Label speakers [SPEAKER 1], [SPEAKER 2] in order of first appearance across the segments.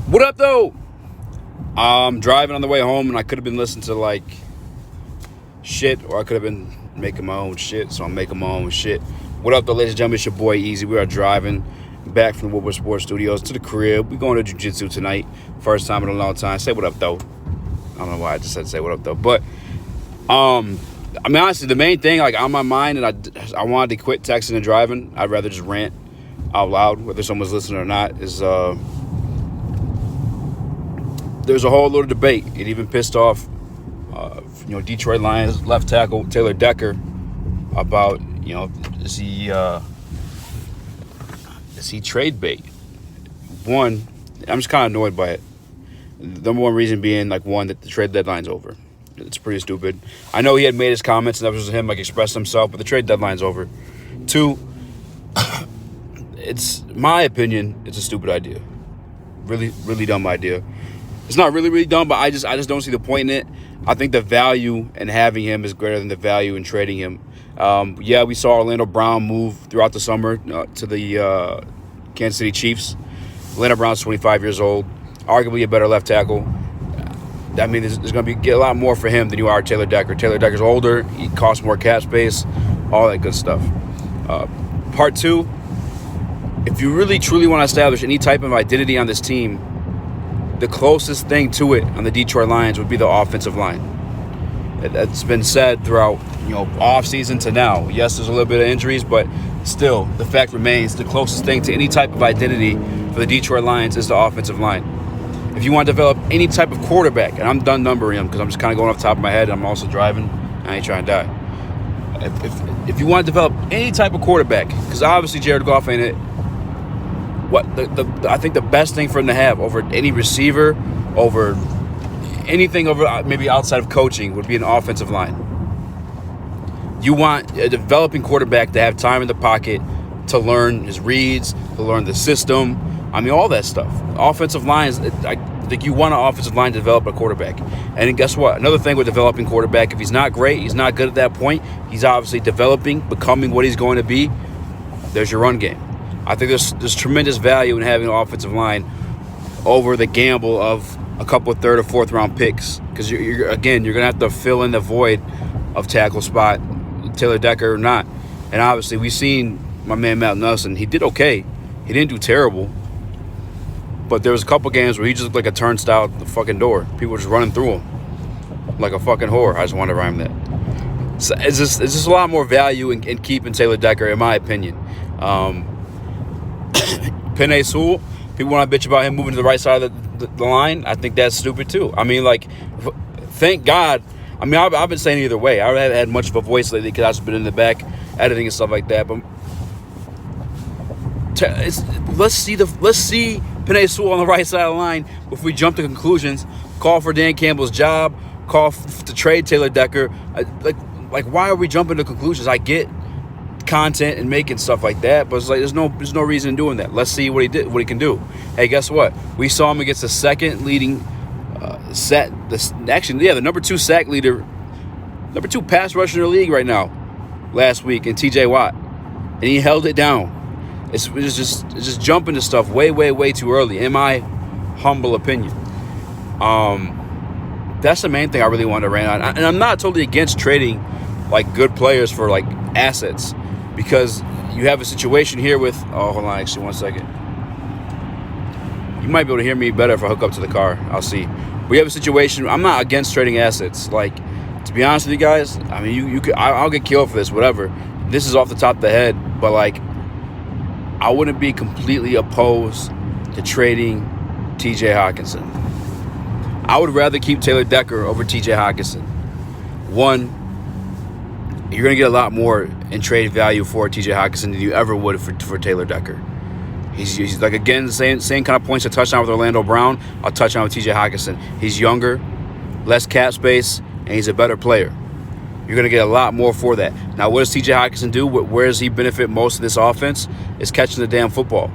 [SPEAKER 1] What up, though? I'm driving on the way home, and I could have been listening to, like, shit, or I could have been making my own shit, so I'm making my own shit. What up, though, ladies and gentlemen? It's your boy, Easy. We are driving back from the Woodward Sports Studios to the crib. We're going to jiu-jitsu tonight. First time in a long time. Say what up, though. I don't know why I just said say what up, though. But, I mean, honestly, the main thing, like, on my mind, and I wanted to quit texting and driving. I'd rather just rant out loud, whether someone's listening or not, is, there's a whole little debate. It even pissed off, Detroit Lions left tackle Taylor Decker about, is he trade bait? One, I'm just kind of annoyed by it. The number one reason being, like, one, that the trade deadline's over. It's pretty stupid. I know he had made his comments, and that was him, like, expressing himself, but the trade deadline's over. Two, it's my opinion, it's a stupid idea. Really, really dumb idea. It's not really, really dumb, but I just don't see the point in it. I think the value in having him is greater than the value in trading him. We saw Orlando Brown move throughout the summer to the Kansas City Chiefs. Orlando Brown's 25 years old, arguably a better left tackle. That means there's going to get a lot more for him than you are Taylor Decker. Taylor Decker's older. He costs more cap space, all that good stuff. Part two, if you really, truly want to establish any type of identity on this team, the closest thing to it on the Detroit Lions would be the offensive line. That's been said throughout, off season to now. Yes, there's a little bit of injuries, but still, the fact remains the closest thing to any type of identity for the Detroit Lions is the offensive line. If you want to develop any type of quarterback, and I'm done numbering them because I'm just kind of going off the top of my head. I'm also driving. I ain't trying to die. If you want to develop any type of quarterback, because obviously Jared Goff ain't it. I think the best thing for him to have over any receiver, over anything over maybe outside of coaching would be an offensive line. You want a developing quarterback to have time in the pocket to learn his reads, to learn the system. I mean, all that stuff. Offensive lines, I think you want an offensive line to develop a quarterback. And then guess what? Another thing with developing quarterback, if he's not great, he's not good at that point, he's obviously developing, becoming what he's going to be, there's your run game. I think there's tremendous value in having an offensive line over the gamble of a couple of third or fourth round picks, because you're going to have to fill in the void of tackle spot, Taylor Decker or not. And obviously we've seen my man Matt Nelson. He did okay. He didn't do terrible. But there was a couple games where he just looked like a turnstile at the fucking door. People were just running through him like a fucking whore. I just wanted to rhyme that. So it's just a lot more value in keeping Taylor Decker, in my opinion. Penei Sewell, people want to bitch about him moving to the right side of the line. I think that's stupid too. I mean, like, thank God. I mean, I've been saying either way. I haven't had much of a voice lately because I've just been in the back editing and stuff like that. But let's see Penei Sewell on the right side of the line before we jump to conclusions. Call for Dan Campbell's job. Call to trade Taylor Decker. Like, why are we jumping to conclusions? I get content and making stuff like that, but it's like there's no reason in doing that. Let's see what he can do. Hey, guess what? We saw him against the second leading the number 2 sack leader, number 2 pass rusher in the league right now, last week, in TJ Watt, and he held it down. It's just jumping to stuff way too early, in my humble opinion. That's the main thing I really wanted to rant on, and I'm not totally against trading like good players for like assets. Because you have a situation here with... Oh, hold on, actually, 1 second. You might be able to hear me better if I hook up to the car. I'll see. We have a situation... I'm not against trading assets. Like, to be honest with you guys, I mean, I'll get killed for this, whatever. This is off the top of the head. But, like, I wouldn't be completely opposed to trading T.J. Hockenson. I would rather keep Taylor Decker over T.J. Hockenson. One, you're going to get a lot more in trade value for T.J. Hockenson than you ever would for Taylor Decker. He's like, again, the same kind of points to touchdown with Orlando Brown. I'll touch on with T.J. Hockenson. He's younger, less cap space, and he's a better player. You're going to get a lot more for that. Now, what does T.J. Hockenson do? Where does he benefit most of this offense? Is catching the damn football.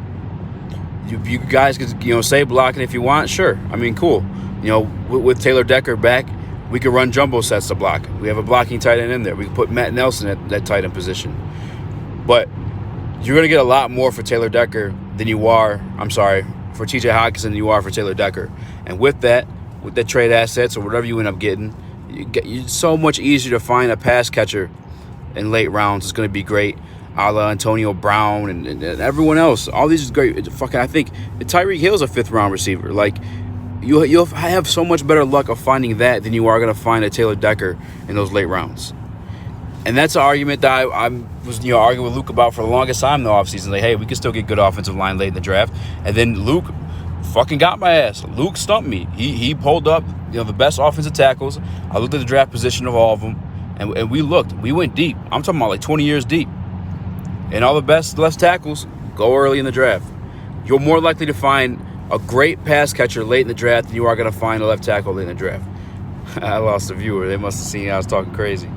[SPEAKER 1] You guys could, say blocking if you want. Sure. I mean, cool. With Taylor Decker back, we could run jumbo sets to block. We have a blocking tight end in there. We can put Matt Nelson at that tight end position. But you're going to get a lot more for Taylor Decker than you are, for TJ Hockenson than you are for Taylor Decker. And with that trade assets or whatever you end up getting, it's so much easier to find a pass catcher in late rounds. It's going to be great. A la Antonio Brown and everyone else. All these is great. I think Tyreek Hill's a 5th-round receiver. Like, you'll have so much better luck of finding that than you are going to find a Taylor Decker in those late rounds. And that's an argument that I was arguing with Luke about for the longest time in the offseason. Like, hey, we can still get good offensive line late in the draft. And then Luke fucking got my ass. Luke stumped me. He pulled up the best offensive tackles. I looked at the draft position of all of them, and we looked. We went deep. I'm talking about like 20 years deep. And all the best left tackles go early in the draft. You're more likely to find a great pass catcher late in the draft than you are going to find a left tackle late in the draft. I lost a viewer. They must have seen I was talking crazy.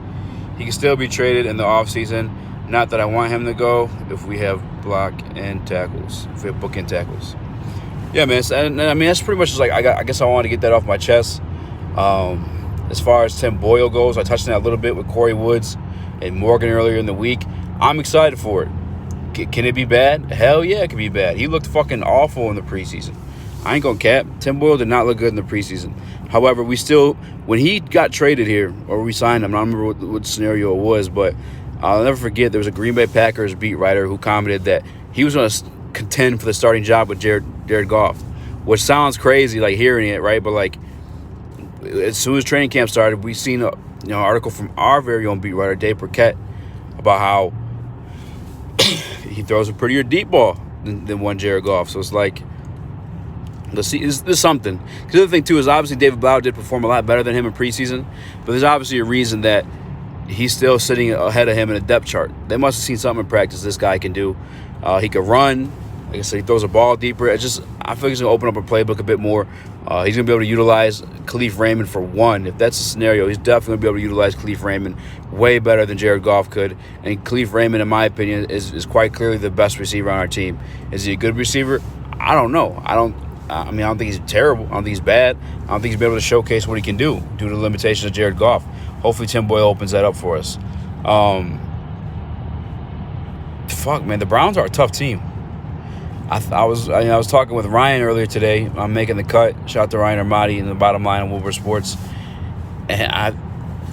[SPEAKER 1] He can still be traded in the offseason. Not that I want him to go if we have block and tackles. If we have bookend tackles. Yeah, man. And I mean, that's pretty much just like, I guess I wanted to get that off my chest. As far as Tim Boyle goes, I touched on that a little bit with Corey Woods and Morgan earlier in the week. I'm excited for it. Can it be bad? Hell yeah, it can be bad. He looked fucking awful in the preseason. I ain't gonna cap. Tim Boyle did not look good in the preseason. However, when he got traded here, or we signed him, I don't remember what scenario it was, but I'll never forget there was a Green Bay Packers beat writer who commented that he was going to contend for the starting job with Jared Goff, which sounds crazy, like hearing it, right? But like, as soon as training camp started, we seen an article from our very own beat writer, Dave Burkett, about how he throws a prettier deep ball than one Jared Goff. So it's like, let's see, there's something. Because the other thing, too, is obviously David Blau did perform a lot better than him in preseason, but there's obviously a reason that he's still sitting ahead of him in a depth chart. They must have seen something in practice this guy can do. He can run. Like I said, he throws a ball deeper. I feel like he's going to open up a playbook a bit more. He's going to be able to utilize Khalif Raymond for one. If that's the scenario, he's definitely going to be able to utilize Khalif Raymond way better than Jared Goff could. And Khalif Raymond, in my opinion, is quite clearly the best receiver on our team. Is he a good receiver? I don't know. I don't think he's terrible. I don't think he's bad. I don't think he's been able to showcase what he can do due to the limitations of Jared Goff. Hopefully Tim Boyle opens that up for us. Fuck, man. The Browns are a tough team. I was talking with Ryan earlier today. I'm making the cut. Shout out to Ryan Armati in the bottom line on Wilbur Sports. And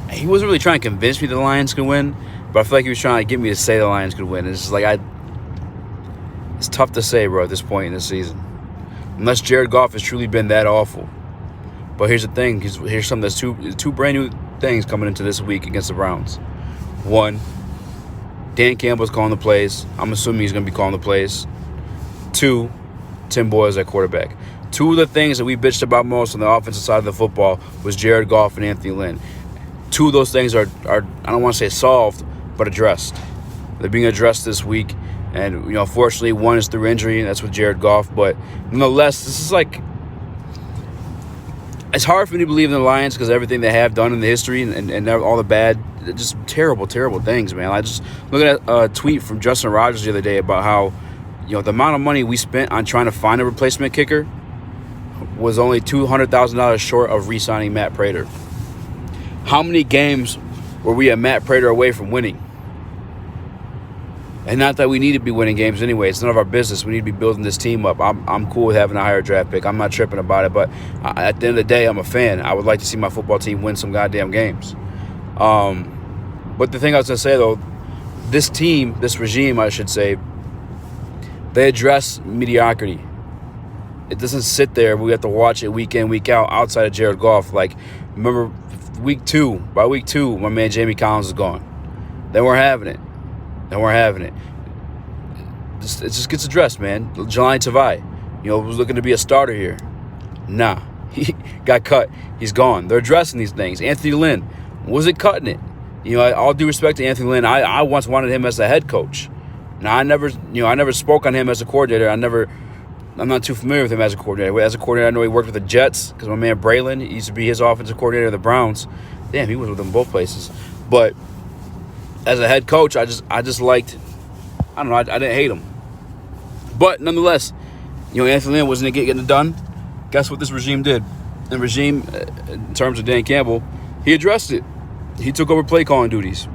[SPEAKER 1] he wasn't really trying to convince me the Lions could win, but I feel like he was trying to get me to say the Lions could win. It's just like it's tough to say, bro, at this point in the season. Unless Jared Goff has truly been that awful. But here's the thing. Here's something that's two brand new things coming into this week against the Browns. One, Dan Campbell's calling the plays. I'm assuming he's going to be calling the plays. Two, Tim Boyle at quarterback. Two of the things that we bitched about most on the offensive side of the football was Jared Goff and Anthony Lynn. Two of those things are I don't want to say solved, but addressed. They're being addressed this week. And, fortunately, one is through injury, and that's with Jared Goff. But nonetheless, this is like, it's hard for me to believe in the Lions because everything they have done in the history and all the bad, just terrible, terrible things, man. I just looked at a tweet from Justin Rogers the other day about how, the amount of money we spent on trying to find a replacement kicker was only $200,000 short of re-signing Matt Prater. How many games were we a Matt Prater away from winning? And not that we need to be winning games anyway. It's none of our business. We need to be building this team up. I'm cool with having a higher draft pick. I'm not tripping about it. But at the end of the day, I'm a fan. I would like to see my football team win some goddamn games. But the thing I was going to say, though, this team, this regime, I should say, they address mediocrity. It doesn't sit there. We have to watch it week in, week out outside of Jared Goff. Like, remember by week two, my man Jamie Collins is gone. They weren't having it. It just gets addressed, man. Jelani Tavai, was looking to be a starter here. Nah, he got cut. He's gone. They're addressing these things. Anthony Lynn wasn't cutting it. All due respect to Anthony Lynn, I once wanted him as a head coach. Now, I never spoke on him as a coordinator. I'm not too familiar with him as a coordinator. As a coordinator, I know he worked with the Jets because my man Braylon used to be his offensive coordinator of the Browns. Damn, he was with them both places. But as a head coach, I just liked, I don't know, I didn't hate him. But nonetheless, Anthony Lynn wasn't getting it done. Guess what this regime did? The regime, in terms of Dan Campbell, he addressed it. He took over play calling duties.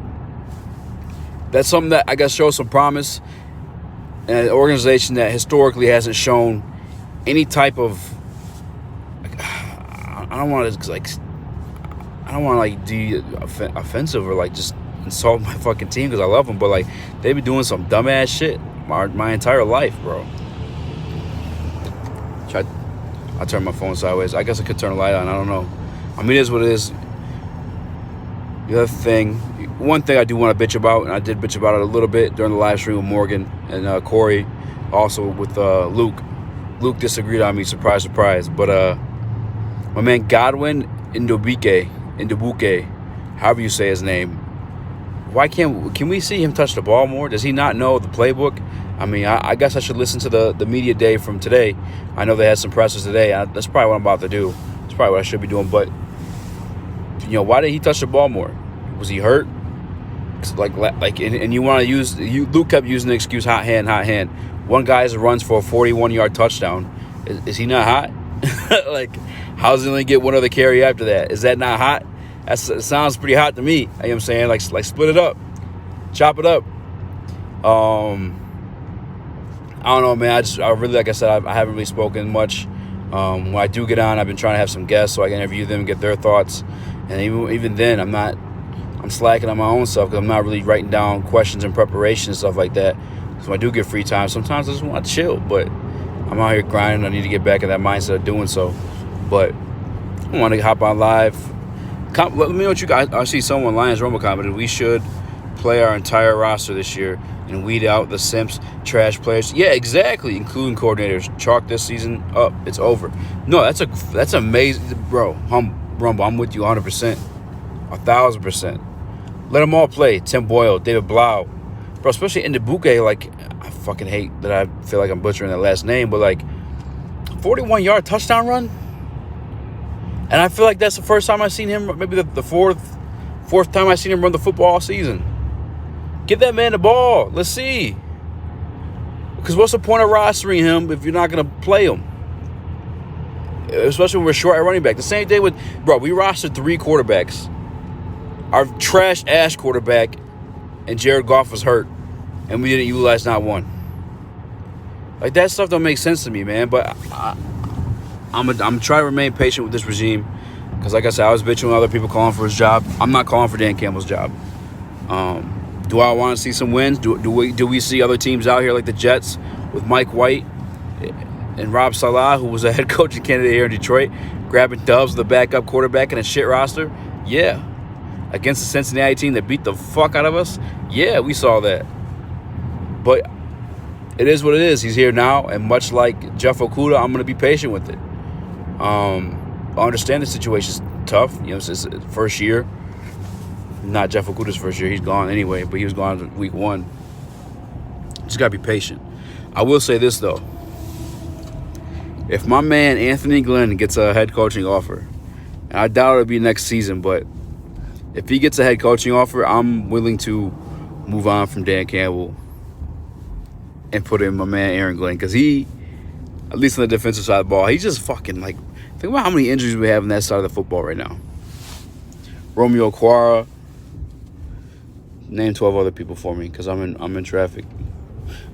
[SPEAKER 1] That's something that I guess shows some promise, and an organization that historically hasn't shown any type of, like, I don't want to like, I don't want to like be offensive or like just insult my fucking team because I love them, but like they've been doing some dumbass shit my entire life, bro. I turn my phone sideways. I guess I could turn the light on. I don't know. I mean, it is what it is. The other thing, one thing I do want to bitch about, and I did bitch about it a little bit during the live stream with Morgan and Corey, also with Luke. Luke disagreed on me, surprise, surprise. But my man Godwin Ndubuike, however you say his name, why can we see him touch the ball more? Does he not know the playbook? I mean, I guess I should listen to the media day from today. I know they had some pressers today. That's probably what I'm about to do. That's probably what I should be doing. But, why did he touch the ball more? Was he hurt? And you want to use... Luke kept using the excuse, hot hand. One guy runs for a 41-yard touchdown. Is he not hot? Like, how's he going to get one other carry after that? Is that not hot? It sounds pretty hot to me. You know what I'm saying? Like split it up. Chop it up. I don't know, man. I really, like I said, I haven't really spoken much. When I do get on, I've been trying to have some guests so I can interview them and get their thoughts. And even then, I'm slacking on my own stuff because I'm not really writing down questions in preparation and stuff like that. So I do get free time. Sometimes I just want to chill, but I'm out here grinding. I need to get back in that mindset of doing so. But I want to hop on live. Let me know what you guys... I see someone, Lions Rumble, commented, we should play our entire roster this year and weed out the simps, trash players. Yeah, exactly, including coordinators. Chalk this season up. It's over. No, that's amazing. Bro, Rumble, I'm with you 100%. 1,000%. Let them all play. Tim Boyle, David Blau. Bro, especially in Ndubuike, like, I fucking hate that I feel like I'm butchering that last name, but, like, 41-yard touchdown run? And I feel like that's the first time I've seen him, maybe the fourth time I've seen him run the football all season. Give that man the ball. Let's see. Because what's the point of rostering him if you're not going to play him? Especially when we're short at running back. The same thing with, bro, we rostered 3 quarterbacks. Our trash-ass quarterback and Jared Goff was hurt, and we didn't utilize not one. Like, that stuff don't make sense to me, man. But I'm trying to remain patient with this regime because, like I said, I was bitching with other people calling for his job. I'm not calling for Dan Campbell's job. Do I want to see some wins? Do we see other teams out here like the Jets with Mike White and Rob Saleh, who was a head coaching candidate here in Detroit, grabbing dubs with a backup quarterback and a shit roster? Yeah. Against the Cincinnati team that beat the fuck out of us? Yeah, we saw that. But it is what it is. He's here now, and much like Jeff Okudah, I'm going to be patient with it. I understand the situation's tough. It's his first year. Not Jeff Okudah's first year. He's gone anyway, but he was gone week 1. Just got to be patient. I will say this, though. If my man Anthony Glenn gets a head coaching offer, and I doubt it'll be next season, but if he gets a head coaching offer, I'm willing to move on from Dan Campbell and put in my man Aaron Glenn, because he, at least on the defensive side of the ball, he's just fucking, like, think about how many injuries we have on that side of the football right now. Romeo Okwara. Name 12 other people for me, because I'm in traffic.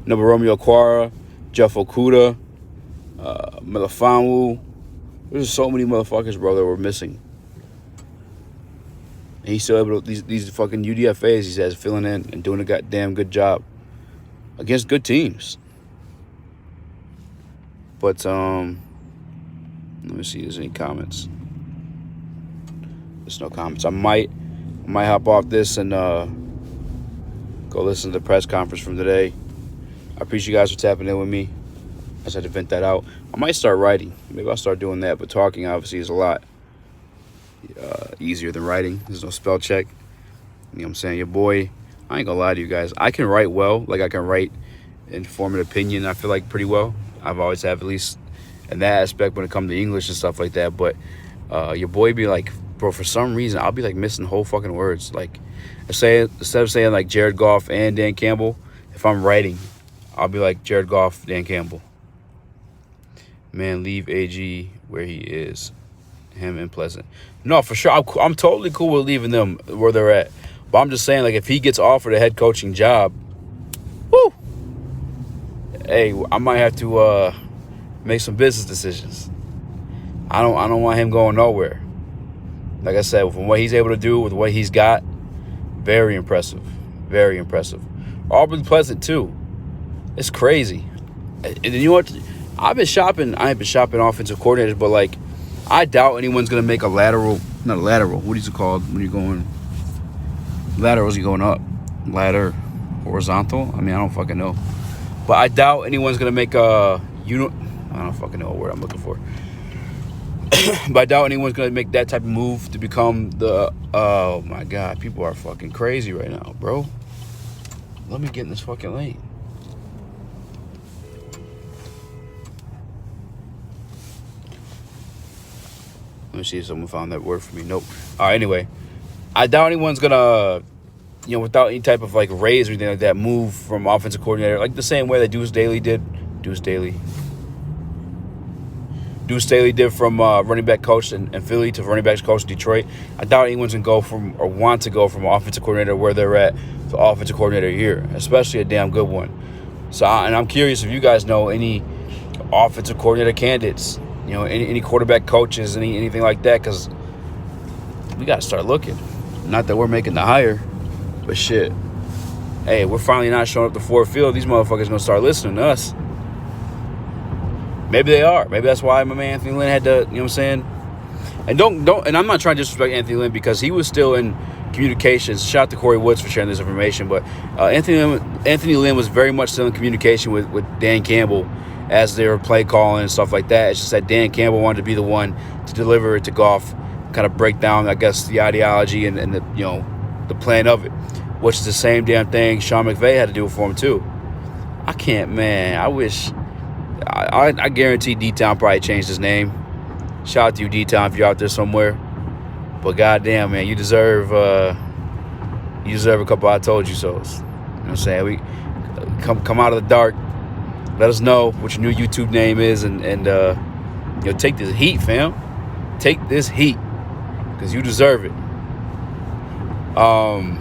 [SPEAKER 1] No, but Romeo Okwara, Jeff Okudah, Melifonwu. There's so many motherfuckers, bro, that we're missing. And he's still able to, these fucking UDFAs, he says, filling in and doing a goddamn good job against good teams. But, let me see if there's any comments. There's no comments. I might hop off this and go listen to the press conference from today. I appreciate you guys for tapping in with me. I just had to vent that out. I might start writing. Maybe I'll start doing that. But talking, obviously, is a lot easier than writing. There's no spell check. You know what I'm saying? Your boy, I ain't going to lie to you guys. I can write well. Like, I can write and form an opinion, I feel like, pretty well. I've always have, at least in that aspect, when it comes to English and stuff like that. But your boy be like, bro, for some reason, I'll be, like, missing whole fucking words. Like, instead of saying, like, Jared Goff and Dan Campbell, if I'm writing, I'll be like, Jared Goff, Dan Campbell. Man, leave AG where he is. Him and Pleasant. No, for sure. I'm totally cool with leaving them where they're at. But I'm just saying, like, if he gets offered a head coaching job, woo, hey, I might have to make some business decisions. I don't want him going nowhere. Like I said, from what he's able to do with what he's got, very impressive. Very impressive. Aubrey Pleasant, too. It's crazy. And you know what? I ain't been shopping offensive coordinators, but, like, I doubt anyone's going to make not a lateral. What is it called when you're going, laterals, you're going up. Ladder, horizontal? I mean, I don't fucking know. But I doubt anyone's going to make I don't fucking know what word I'm looking for. But I doubt anyone's going to make that type of move to become the... Oh, my God. People are fucking crazy right now, bro. Let me get in this fucking lane. Let me see if someone found that word for me. Nope. All right, anyway. I doubt anyone's going to, without any type of, like, raise or anything like that, move from offensive coordinator. Like the same way that Deuce Staley did from running back coach in Philly to running backs coach in Detroit. I doubt anyone's going to go from or want to go from offensive coordinator where they're at to offensive coordinator here, especially a damn good one. So, and I'm curious if you guys know any offensive coordinator candidates, any quarterback coaches, anything like that, because we got to start looking. Not that we're making the hire, but shit. Hey, we're finally not showing up to Ford Field. These motherfuckers going to start listening to us. Maybe they are. Maybe that's why my man Anthony Lynn had to, you know what I'm saying? And and I'm not trying to disrespect Anthony Lynn because he was still in communications. Shout out to Corey Woods for sharing this information. But Anthony Lynn was very much still in communication with Dan Campbell as they were play calling and stuff like that. It's just that Dan Campbell wanted to be the one to deliver it to Goff, kind of break down, I guess, the ideology and the, the plan of it, which is the same damn thing Sean McVay had to do for him too. I wish... I guarantee D-Town probably changed his name. Shout out to you, D-Town, if you're out there somewhere. But goddamn, man, you deserve a couple I told you so's. You know what I'm saying? We come out of the dark. Let us know what your new YouTube name is, and take this heat, fam. Take this heat, because you deserve it. Other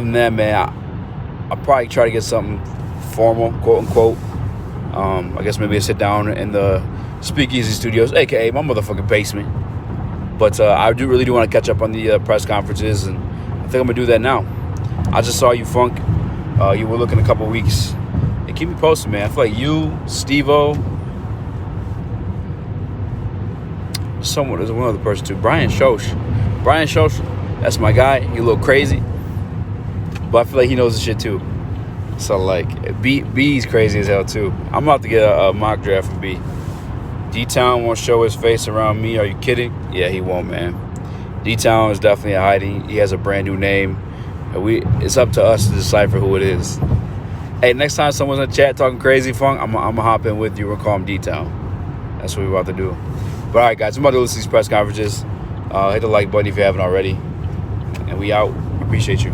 [SPEAKER 1] than that, man, I'll probably try to get something formal, quote unquote. I guess maybe a sit down in the Speakeasy Studios, a.k.a. my motherfucking basement. But I really do want to catch up on the press conferences, and I think I'm going to do that now. I just saw you, Funk. You were looking a couple weeks. Hey, keep me posted, man. I feel like you, Steve-O, there's one other person, too. Brian Shosh, that's my guy. He a little crazy, but I feel like he knows the shit, too. So, like, B's crazy as hell, too. I'm about to get a mock draft from B. D-Town won't show his face around me. Are you kidding? Yeah, he won't, man. D-Town is definitely hiding. He has a brand new name. And it's up to us to decipher who it is. Hey, next time someone's in the chat talking crazy, Funk, I'm going to hop in with you. We'll call him D-Town. That's what we're about to do. But, all right, guys, I'm about to listen to these press conferences. Hit the like button if you haven't already. And we out. Appreciate you.